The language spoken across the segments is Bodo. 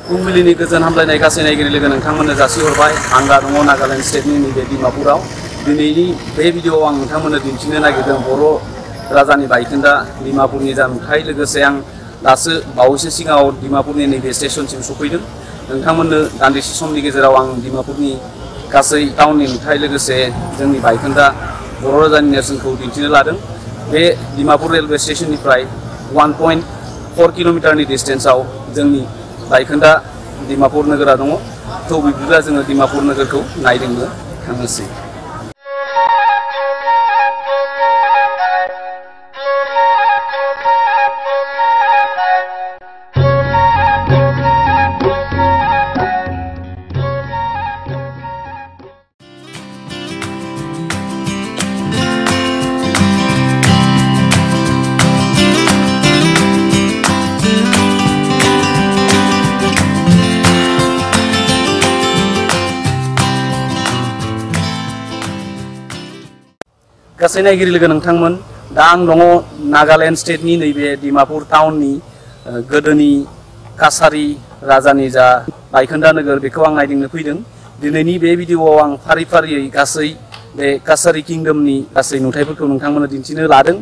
फुंबिलिनि गोजोन हामलायनाय गासै नायगिरि लोगो नोंथांमोननो जासिहरबाय। आं दा दङ नागालेण्ड स्टेटनि नैबे डिमापुराव। दिनैनि बे भिडिअ'आव आं नोंथांमोननो दिन्थिनो नागिरदों बर' राजानि बायखोन्दा डिमापुरनि जा नुथाय। लोगोसे आं दासो बावैसो सिगाङाव डिमापुरनि नैबे स्टेशनसिम सफैदों। नोंथांमोननो दान्दिसे समनि गेजेराव आं डिमापुरनि गासै टाउननि नुथाय लोगोसे जोंनि बायखोन्दा बर' राजानि नेरसोनखौ दिन्थिनो लादों। बे डिमापुर रेलवे स्टेशननिफ्राय 1.4 किल'मिटारनि डिस्टेन्सआव जोंनि बायखोन्दा डिमापुर नोगोरा दङ। थ' बिब्दिब्ला जोङो डिमापुर नोगोरखौ नायदिंनो थांनोसै। गासै नायगिरि लोगो नोंथांमोन, दा आं दङ नागालेण्ड स्टेटनि नैबे डिमापुर टाउननि गोदोनि काछारी राजानि जा बायखोन्दा नोगोर बेखौ आं नायदिंनो फैदों। दिनैनि बे भिडिअ'आव आं फारि फारियै गासै बे काछारी किंडमनि गासै नुथायफोरखौ नोंथांमोननो दिन्थिनो लादों।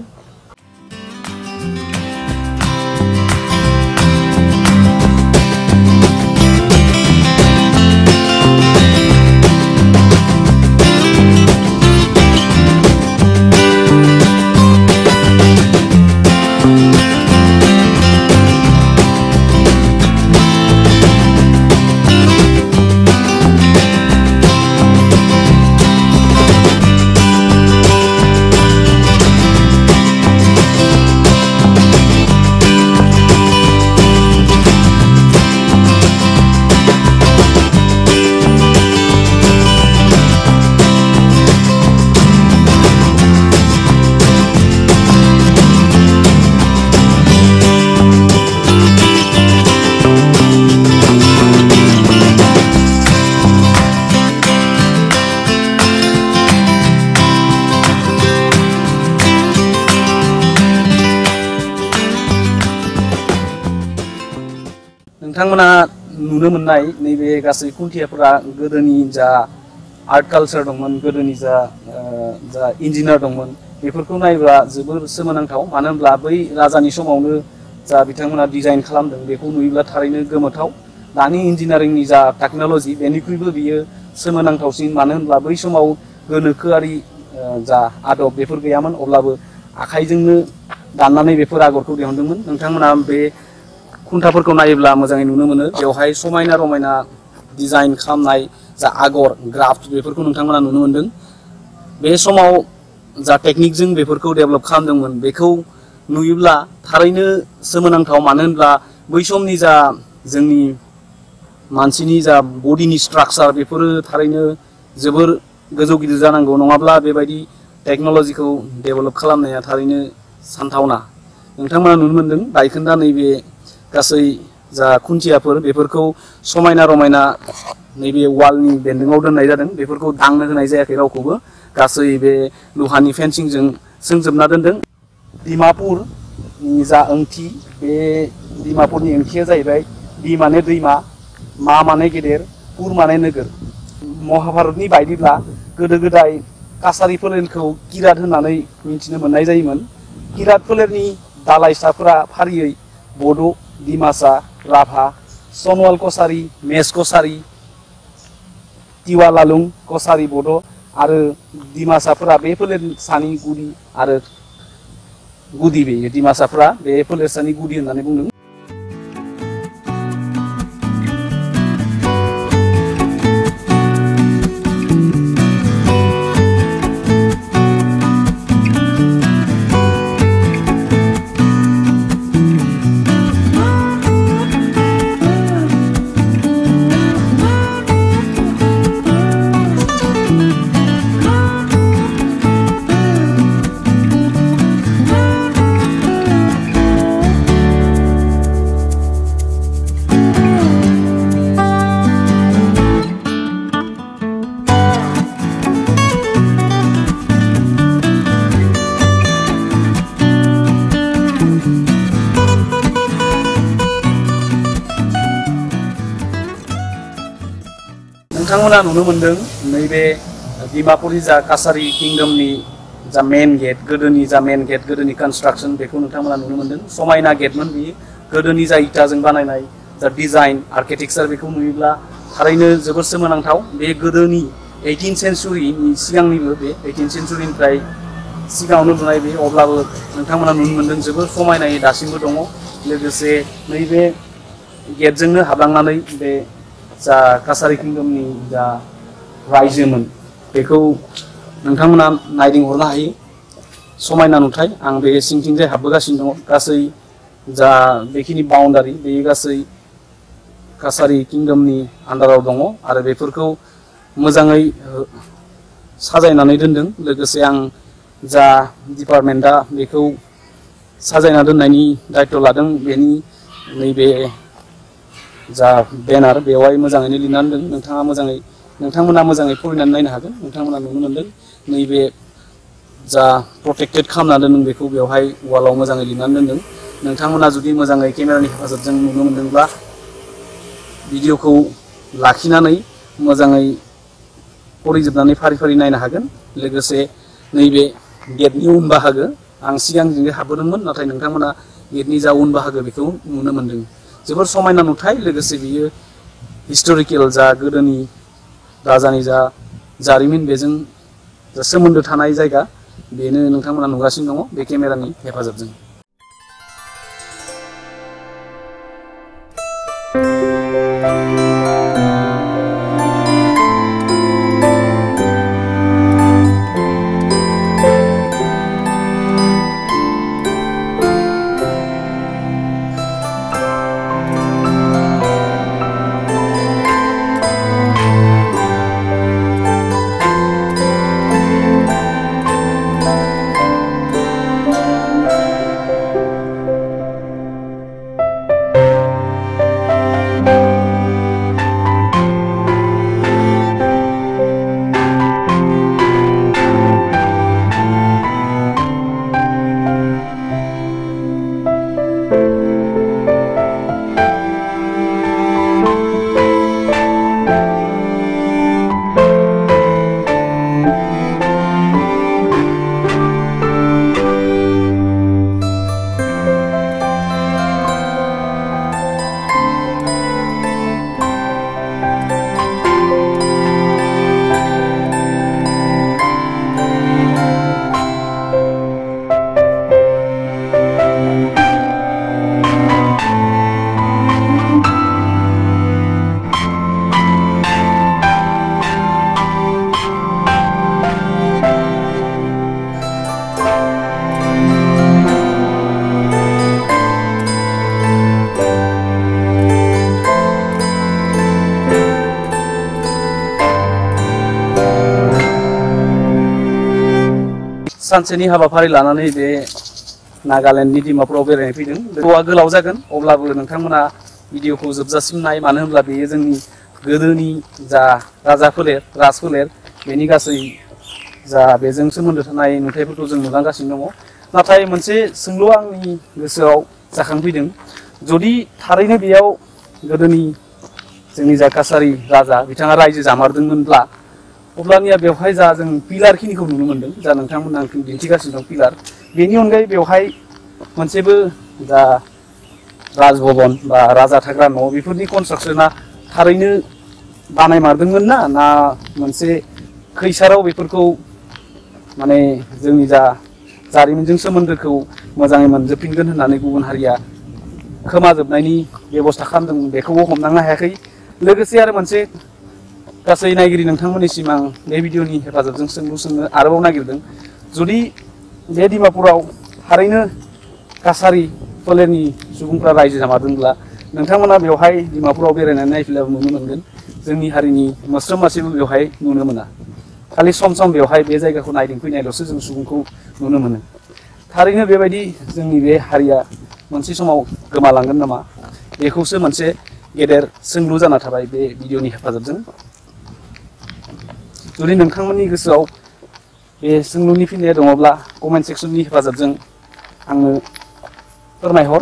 नोंथांमोना नुनो मोननाय नैबे गासै खुन्थियाफोरा गोदोनि जा आर्ट कालचार दंमोन, गोदोनि जा इन्जिनियार दंमोन, बेफोरखौ नायब्ला जोबोर सोमोनांथाव। मानो होनब्ला बै राजानि समावनो जा बिथांमोना डिजाइन खालामदों बेखौ नुयोब्ला थारैनो गोमोथाव। दानि इन्जिनियारिंनि जा टेक्न'लजि बेनिख्रुइबो बियो सोमोनांथावसिन। मानो होनब्ला बै समाव गोनोखोआरि जा आदब बेफोर गैयामोन, अब्लाबो आखाइजोंनो दाननानै बेफोर आगरखौ दिहुनदोंमोन। नोंथांमोना बे खुन्थाफोरखौ नायोब्ला मोजाङै नुनो मोनो। बेवहाय समायना रमायना डिजाइन खालामनाय जा आगर ग्राफ्ट बेफोरखौ नोंथांमोना नुनो मोनदों। बे समाव जा टेकनिकजों बेफोरखौ डेभेलप खालामदोंमोन बेखौ नुयोब्ला थारैनो सोमोनांथाव। मानो होनब्ला बै समनि जा जोंनि मानसिनि जा बडिनि स्ट्राक्चार बेफोरो थारैनो जोबोर गोजौ गिदिर जानांगौ, नङाब्ला बेबायदि टेक्न'लजिखौ डेभेलप खालामनाया थारैनो सानथावना। नोंथांमोना नुनो मोनदों बायखोन्दा नैबे गासै जा खुन्थियाफोर बेफोरखौ समायना रमायना नैबे वालनि बेन्दोङाव दोननाय जादों। बेफोरखौ दांनो होनाय जायाखै रावखौबो। गासै बे लहानि फेन्सिंजों सोंजोबना दोनदों। डिमापुरनि जा ओंथि, बे डिमापुरनि ओंथिया जाहैबाय डि माने दैमा, मा माने गेदेर, पुर माने नोगोर। महाभारतनि बायदिब्ला गोदो गोदाय काछारी फोलेरखौ किरात होननानै मिथिनो मोननाय जायोमोन। किरात फोलेरनि दालाइसाफोरा फारियै बड', डिमासा, राभा, सनवाल कछारी, मेस कछारी, तिवा लालुं कछारी बड' आरो डिमासाफोरा बे फोलेरसानि गुदि आरो गुदि। बे डिमासाफोरा बे फोलेरसानि गुदि होननानै बुंदों। नोंथांमोना नुनो मोनदों नैबे डिमापुरनि जा काछारी किंडमनि जा मेन गेट गोदोनि जा मेन गेट गोदोनि कन्स्ट्राक्शन बेखौ नोंथांमोना नुनो मोनदों समायना गेटमोन बियो गोदोनि जा इटाजों बानायनाय जा डिजाइन आर्किटेक्चार बेखौ नुयोब्ला थारैनो जोबोर सोमोनांथाव बे गोदोनि 18th सेन्चुरिनि सिगांनिबो बे 18th सेन्चुरिनिफ्राय सिगाङावनो लुनाय बे अब्लाबो नोंथांमोना नुनो मोनदों जोबोर समायनायै दासिमबो दङ लोगोसे नैबे गेटजोंनो हाबलांनानै बे जा काछारी किंडमनि जा रायजोमोन बेखौ नोंथांमोना नायदिंहरनो हायो समायना नुथाय आं बे सिंथिंजाय हाबबोगासिनो दङ गासै जा बेखिनि बाउन्डारि बे गासै काछारी किंडमनि आन्डाराव दङ आरो बेफोरखौ मोजाङै साजायनानै दोनदों लोगोसे आं जा डिपार्टमेन्टआ बेखौ साजायना दोननायनि दायित्व लादों बेनि नैबे जा बेनार बेवहाय मोजाङैनो लिरनानै दोन नोंथांमोना मोजाङै फरायनानै नायनो हागोन नोंथांमोना नुनो मोनदों नैबे जा प्रटेक्टेड खालामना दोनदों बेखौ बेवहाय वालाव मोजाङै लिरनानै दोनदों नोंथांमोना जुदि मोजाङै केमेरानि हेफाजाबजों नुनो मोनदोंब्ला भिडिअखौ लाखिनानै मोजाङै फरायजोबनानै फारि फारि नायनो हागोन लोगोसे नैबे गेटनि उन बाहागो आं सिगांजों हाबबोदोंमोन नाथाय नोंथांमोना गेटनि जा उन बाहागो बेखौ नुनो मोनदों जोबोर समायना नुथाय लोगोसे बियो हिस्टोरिकेल जा गोदोनि राजानि जा जारिमिन बेजों जा सोमोन्दो थानाय जायगा बेनो नोंथांमोना नुगासिनो दङ बे केमेरानि हेफाजाबजों सानसेनि हाबाफारि लानानै बे नागालेण्डनि डिमापुराव बेरायनो फैदों बेखौआ गोलाव जागोन अब्लाबो नोंथांमोना भिडिअखौ जोबजासिम नाय मानो होनब्ला बेयो जोंनि गोदोनि जा राजफोलेर बेनि गासै जा बेजों सोमोन्दो थानाय नुथायफोरखौ जों नुलांगासिनो दङ नाथाय मोनसे सोंलुआ आंनि गोसोआव जाखांफैदों जुदि थारैनो बेयाव गोदोनि जोंनि जा काछारी राजा बिथाङा रायजो जामारदोंमोनब्ला अब्लानिया बेवहाय जा जों पिलार खिनिखौ नुनो मोनदों जा नोंथांमोना दिन्थिगासिनो दं पिलार बेनि अनगायै बेवहाय मोनसेबो जा राजभवन बा राजा थाग्रा न' बेफोरनि कनस्ट्राक्शना थारैनो बानायमारदोंमोन ना मोनसे खैसाराव बेफोरखौ माने जोंनि जा जारिमिनजों सोमोन्दोखौ मोजाङै मोनजोबफिनगोन होननानै गुबुन हारिया खोमाजोबनायनि बेबस्था खालामदों बेखौबो हमदांनो हायाखै लोगोसे आरो मोनसे गासै नायगिरि नोंथांमोननिसिम आं बे भिडिअनि हेफाजाबजों सोंलु सोंनो आरोबाव नागिरदों जुदि बे डिमापुराव थारैनो काछारी फोलेरनि सुबुंफ्रा रायजो जामारदोंब्ला नोंथांमोना बेवहाय डिमापुराव बेरायनानै नायफैब्लाबो नुनो मोनगोन जोंनि हारिनि मोस्रोम मासेबो बेवहाय नुनो मोना खालि सम सम बेवहाय बे जायगाखौ नायदिंफैनायल'सो जों सुबुंखौ नुनो मोनो थारैनो बेबायदि जोंनि बे हारिया मोनसे समाव गोमालांगोन नामा बेखौसो मोनसे गेदेर सोंलु जाना थाबाय बे भिडिअनि हेफाजाबजों जुदि नोंथांमोननि गोसोआव बे सोंलुनि फिननाया दङब्ला कमेन्ट सेक्सननि हेफाजाबजों आंनो फोरमायहर